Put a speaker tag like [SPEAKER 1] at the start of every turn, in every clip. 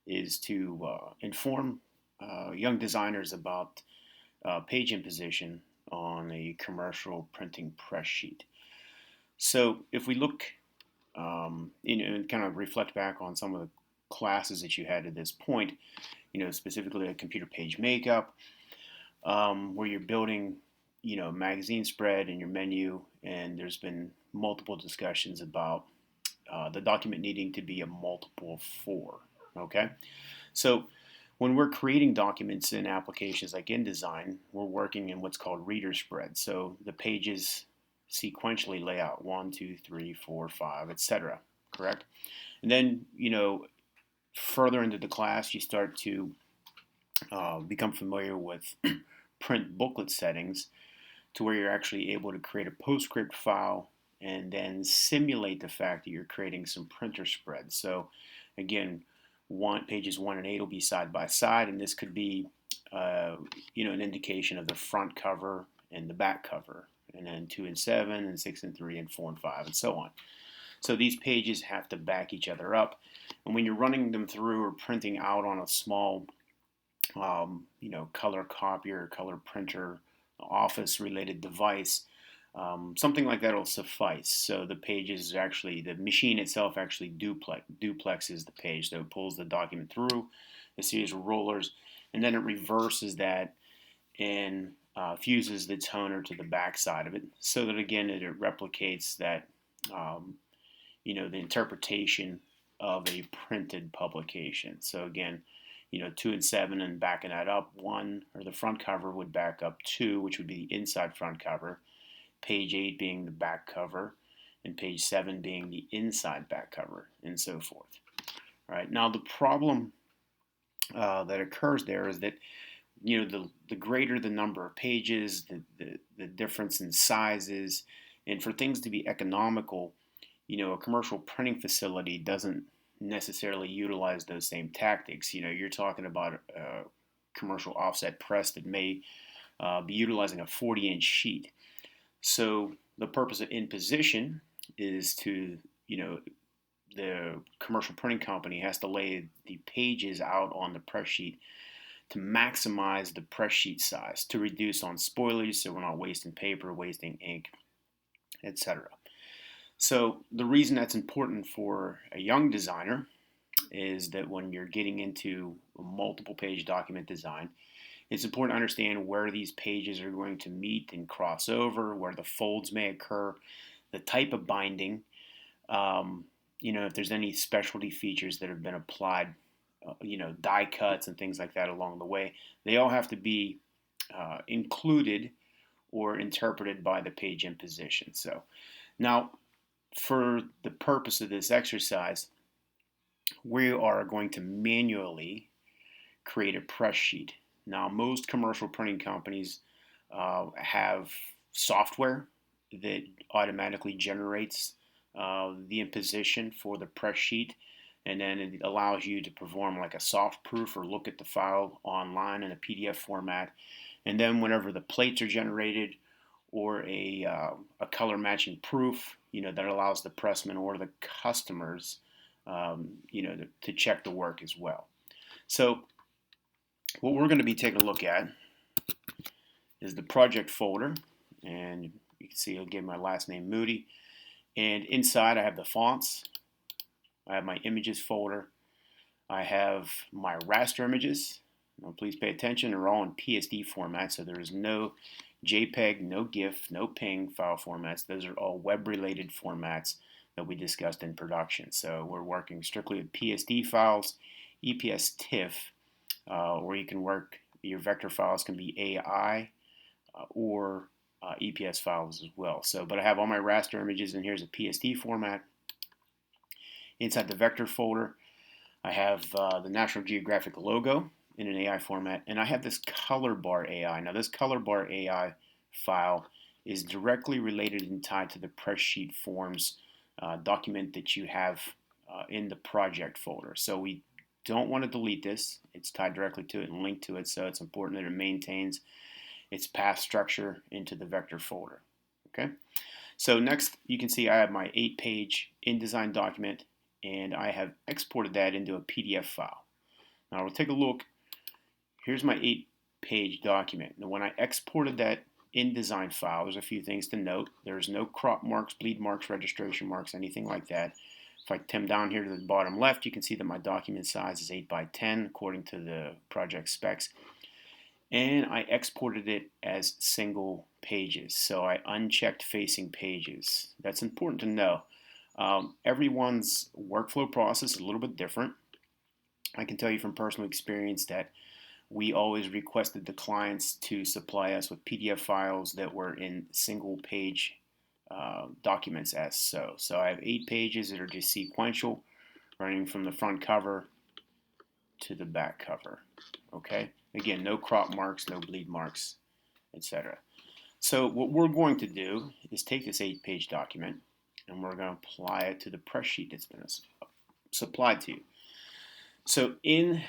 [SPEAKER 1] is to inform young designers about page imposition on a commercial printing press sheet. So if we look and kind of reflect back on some of the classes that you had at this point, specifically a computer page makeup, where you're building, magazine spread and your menu, and there's been multiple discussions about the document needing to be a multiple of 4. Okay, so when we're creating documents in applications like InDesign, we're working in what's called reader spread. So the pages sequentially lay out 1, 2, 3, 4, 5, etc. Correct? And then, further into the class, you start to become familiar with print booklet settings to where you're actually able to create a PostScript file and then simulate the fact that you're creating some printer spreads. So again, pages 1 and 8 will be side by side, and this could be an indication of the front cover and the back cover, and then 2 and 7 and 6 and 3 and 4 and 5 and so on. So these pages have to back each other up, and when you're running them through or printing out on a small color copier, color printer, office related device, something like that will suffice. So the the machine itself actually duplexes the page. So it pulls the document through a series of rollers, and then it reverses that and fuses the toner to the back side of it, so that again it replicates that the interpretation of a printed publication. So again, 2 and 7 and backing that up, 1 or the front cover would back up 2, which would be the inside front cover, page 8 being the back cover, and page 7 being the inside back cover, and so forth. All right. Now the problem that occurs there is that the greater the number of pages, the difference in sizes, and for things to be economical, a commercial printing facility doesn't necessarily utilize those same tactics. You're talking about a commercial offset press that may be utilizing a 40-inch sheet. So the purpose of imposition is to, the commercial printing company has to lay the pages out on the press sheet to maximize the press sheet size, to reduce on spoilage so we're not wasting paper, wasting ink, etc. So the reason that's important for a young designer is that when you're getting into a multiple page document design, it's important to understand where these pages are going to meet and cross over, where the folds may occur, the type of binding, if there's any specialty features that have been applied, die cuts and things like that along the way. They all have to be included or interpreted by the page imposition. So now, for the purpose of this exercise, we are going to manually create a press sheet. Now, most commercial printing companies have software that automatically generates the imposition for the press sheet, and then it allows you to perform like a soft proof or look at the file online in a PDF format. And then whenever the plates are generated, or a color matching proof, that allows the pressman or the customers, to check the work as well. So what we're going to be taking a look at is the project folder, and you can see I'll give my last name Moody, and inside I have the fonts, I have my images folder, I have my raster images. Now please pay attention, they're all in PSD format, so there is no JPEG, no GIF, no PNG file formats. Those are all web-related formats that we discussed in production. So we're working strictly with PSD files, EPS TIFF, or you can work, your vector files can be AI or EPS files as well. So, but I have all my raster images, and here's a PSD format. Inside the vector folder, I have the National Geographic logo in an AI format, and I have this color bar AI. Now this color bar AI file is directly related and tied to the press sheet forms document that you have in the project folder. So we don't want to delete this. It's tied directly to it and linked to it, so it's important that it maintains its path structure into the vector folder. Okay. So next, you can see I have my 8-page InDesign document, and I have exported that into a PDF file. Now we'll take a look. Here's my 8-page document. Now when I exported that InDesign file, there's a few things to note. There's no crop marks, bleed marks, registration marks, anything like that. If I come down here to the bottom left, you can see that my document size is 8 by 10 according to the project specs. And I exported it as single pages. So I unchecked facing pages. That's important to know. Everyone's workflow process is a little bit different. I can tell you from personal experience that we always requested the clients to supply us with PDF files that were in single page documents as so. So I have 8 pages that are just sequential, running from the front cover to the back cover. Okay? Again, no crop marks, no bleed marks, etc. So what we're going to do is take this 8-page document and we're going to apply it to the press sheet that's been supplied to you. So in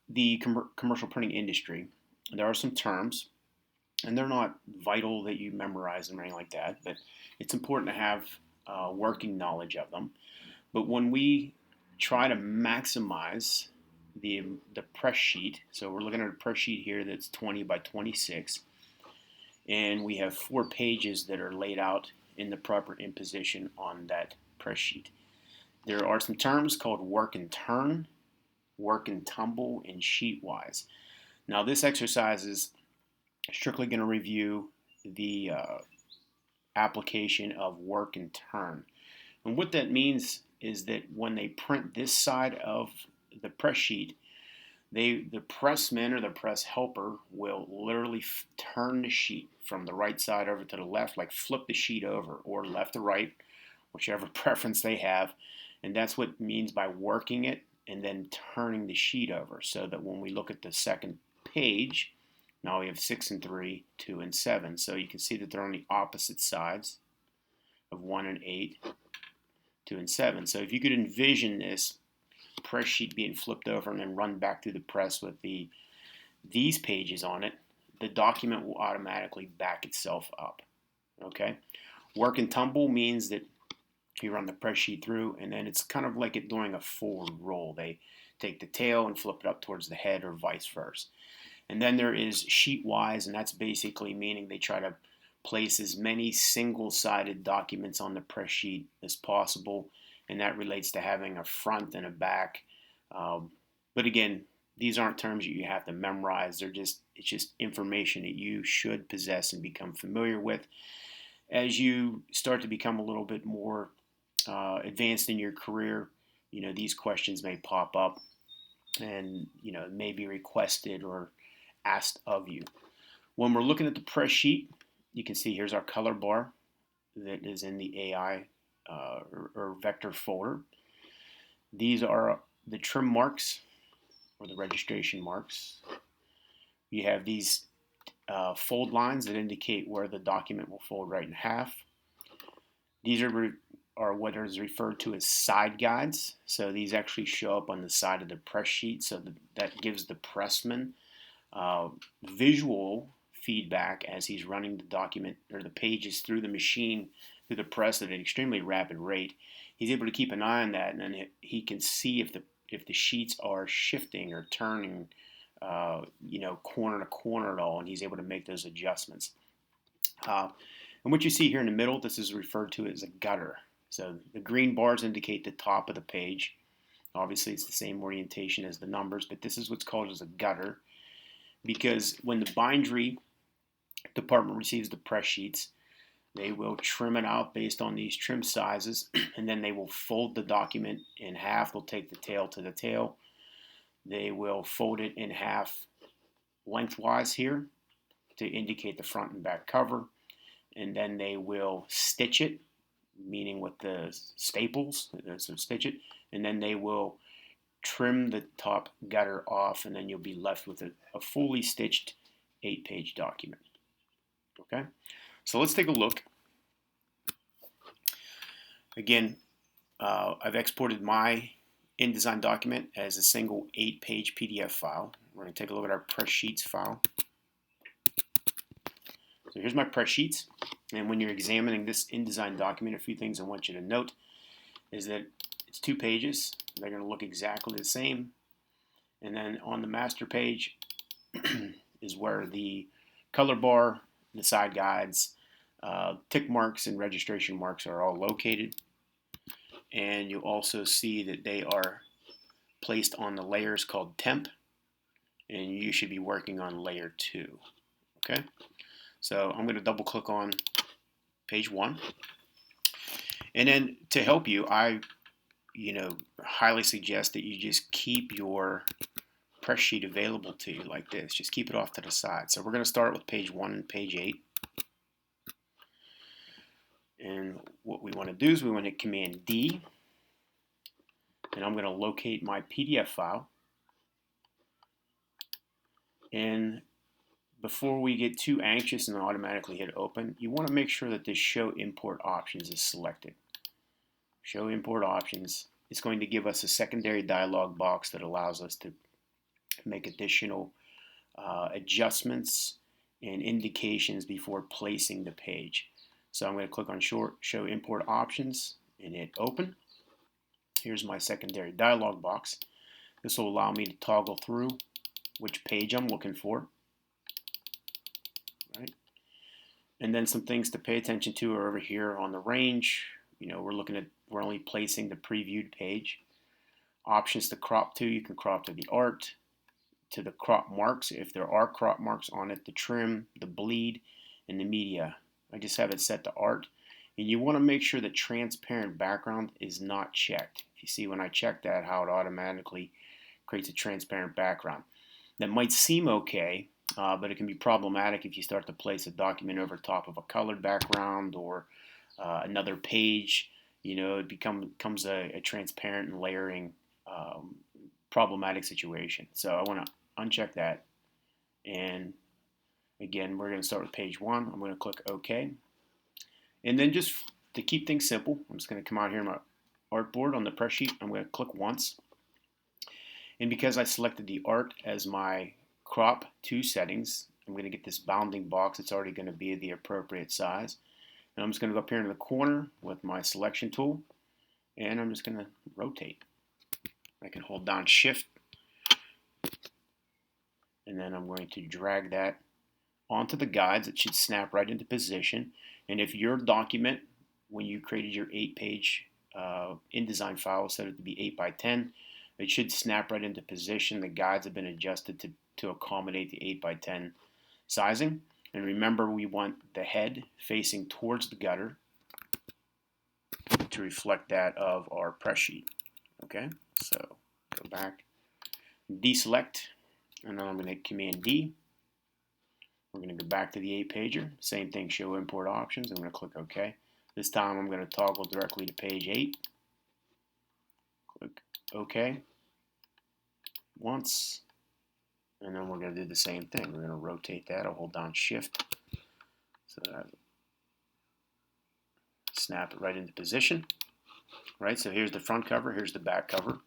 [SPEAKER 1] the commercial printing industry, there are some terms, and they're not vital that you memorize them or anything like that, but it's important to have working knowledge of them. But when we try to maximize the press sheet, so we're looking at a press sheet here that's 20 by 26, and we have 4 pages that are laid out in the proper imposition on that press sheet. There are some terms called work and turn, work and tumble, and sheet-wise. Now this exercise is strictly going to review the application of work and turn. And what that means is that when they print this side of the press sheet, the pressman or the press helper will literally turn the sheet from the right side over to the left, like flip the sheet over, or left to right, whichever preference they have. And that's what it means by working it and then turning the sheet over, so that when we look at the second page, now we have 6 and 3, 2 and 7. So you can see that they're on the opposite sides of 1 and 8, 2 and 7. So if you could envision this press sheet being flipped over and then run back through the press with these pages on it, the document will automatically back itself up. Okay? Work and tumble means that you run the press sheet through, and then it's kind of like it doing a forward roll. They take the tail and flip it up towards the head, or vice versa. And then there is sheet-wise, and that's basically meaning they try to place as many single-sided documents on the press sheet as possible, and that relates to having a front and a back. But again, these aren't terms that you have to memorize. It's just information that you should possess and become familiar with. As you start to become a little bit more advanced in your career, these questions may pop up, and may be requested or asked of you. When we're looking at the press sheet, you can see here's our color bar that is in the AI or vector folder. These are the trim marks or the registration marks. You have these fold lines that indicate where the document will fold right in half. These are what is referred to as side guides. So these actually show up on the side of the press sheet, so that gives the pressman visual feedback as he's running the document or the pages through the machine, through the press at an extremely rapid rate. He's able to keep an eye on that, and then he can see if the sheets are shifting or turning, corner to corner at all, and he's able to make those adjustments. And what you see here in the middle, this is referred to as a gutter. So the green bars indicate the top of the page. Obviously, it's the same orientation as the numbers, but this is what's called as a gutter, because when the bindery department receives the press sheets, they will trim it out based on these trim sizes, and then they will fold the document in half. They'll take the tail to the tail. They will fold it in half lengthwise here to indicate the front and back cover, and then they will stitch it, meaning with the staples, so stitch it, and then they will trim the top gutter off, and then you'll be left with a fully stitched 8-page document. Okay, so let's take a look. Again, I've exported my InDesign document as a single 8-page PDF file. We're going to take a look at our press sheets file. So here's my press sheets, and when you're examining this InDesign document, a few things I want you to note is that it's 2 pages. They're going to look exactly the same, And then on the master page is where the color bar, the side guides, tick marks, and registration marks are all located. And you'll also see that they are placed on the layers called temp, and you should be working on layer 2. Okay, so I'm going to double click on page 1, and then to help you, I highly suggest that you just keep your press sheet available to you like this. Just keep it off to the side. So we're going to start with page 1 and page 8. And what we want to do is we want to hit Command D, and I'm going to locate my PDF file. And before we get too anxious and automatically hit open, you want to make sure that this Show Import Options is selected. Show Import Options is going to give us a secondary dialog box that allows us to make additional adjustments and indications before placing the page. So I'm going to click on Show Import Options and hit Open. Here's my secondary dialog box. This will allow me to toggle through which page I'm looking for. Right? And then some things to pay attention to are over here on the range. We're only placing the previewed page. Options to crop to, you can crop to the art, to the crop marks, if there are crop marks on it, the trim, the bleed, and the media. I just have it set to art. And you want to make sure the transparent background is not checked. If you see when I check that, how it automatically creates a transparent background. That might seem okay, but it can be problematic if you start to place a document over top of a colored background or another page. It becomes a transparent and layering problematic situation. So I want to uncheck that. And again, we're going to start with page 1. I'm going to click OK. And then just to keep things simple, I'm just going to come out here on my artboard on the press sheet. I'm going to click once. And because I selected the art as my crop to settings, I'm going to get this bounding box. It's already going to be the appropriate size. And I'm just going to go up here in the corner with my selection tool, and I'm just going to rotate. I can hold down Shift, and then I'm going to drag that onto the guides. It should snap right into position. And if your document, when you created your 8-page InDesign file, set it to be 8 by 10, it should snap right into position. The guides have been adjusted to accommodate the 8 by 10 sizing. And remember, we want the head facing towards the gutter to reflect that of our press sheet. Okay, so go back, deselect, and then I'm going to hit Command D. We're going to go back to the 8-pager. Same thing, Show Import Options. I'm going to click OK. This time I'm going to toggle directly to page 8. Click OK once. And then we're going to do the same thing. We're going to rotate that. I'll hold down Shift so that I snap it right into position. Right, so here's the front cover. Here's the back cover.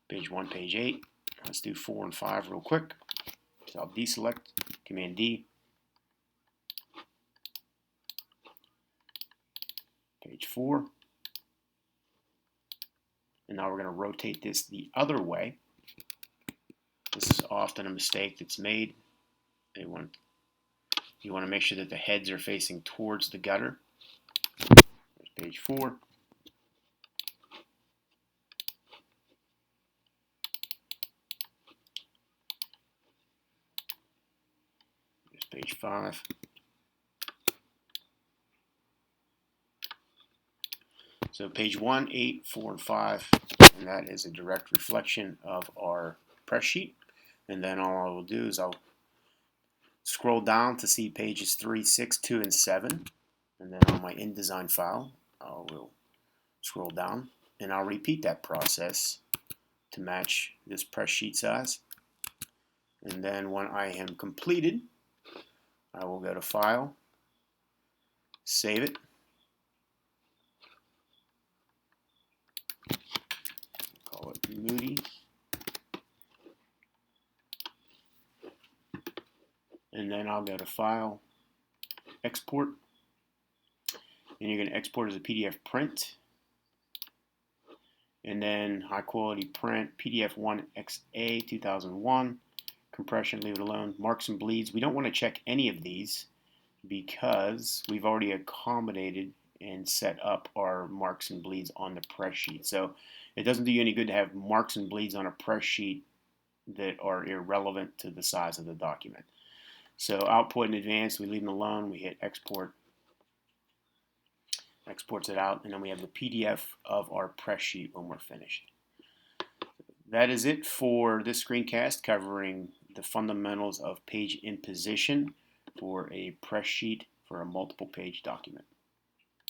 [SPEAKER 1] Page 1, page 8. Let's do 4 and 5 real quick. So I'll deselect, Command D. Page 4. And now we're going to rotate this the other way. This is often a mistake that's made. You want to make sure that the heads are facing towards the gutter. There's page 4. There's page 5. So page 1, 8, 4, and 5, and that is a direct reflection of our press sheet. And then all I will do is I'll scroll down to see pages 3, 6, 2, and 7. And then on my InDesign file, I will scroll down, and I'll repeat that process to match this press sheet size. And then when I am completed, I will go to File, save it. Call it Moody. And then I'll go to File, Export. And you're going to export as a PDF print. And then high quality print, PDF1XA 2001, compression, leave it alone. Marks and bleeds, we don't want to check any of these because we've already accommodated and set up our marks and bleeds on the press sheet. So it doesn't do you any good to have marks and bleeds on a press sheet that are irrelevant to the size of the document. So output in advance, we leave them alone, we hit export, exports it out, and then we have the PDF of our press sheet when we're finished. That is it for this screencast covering the fundamentals of page imposition for a press sheet for a multiple page document.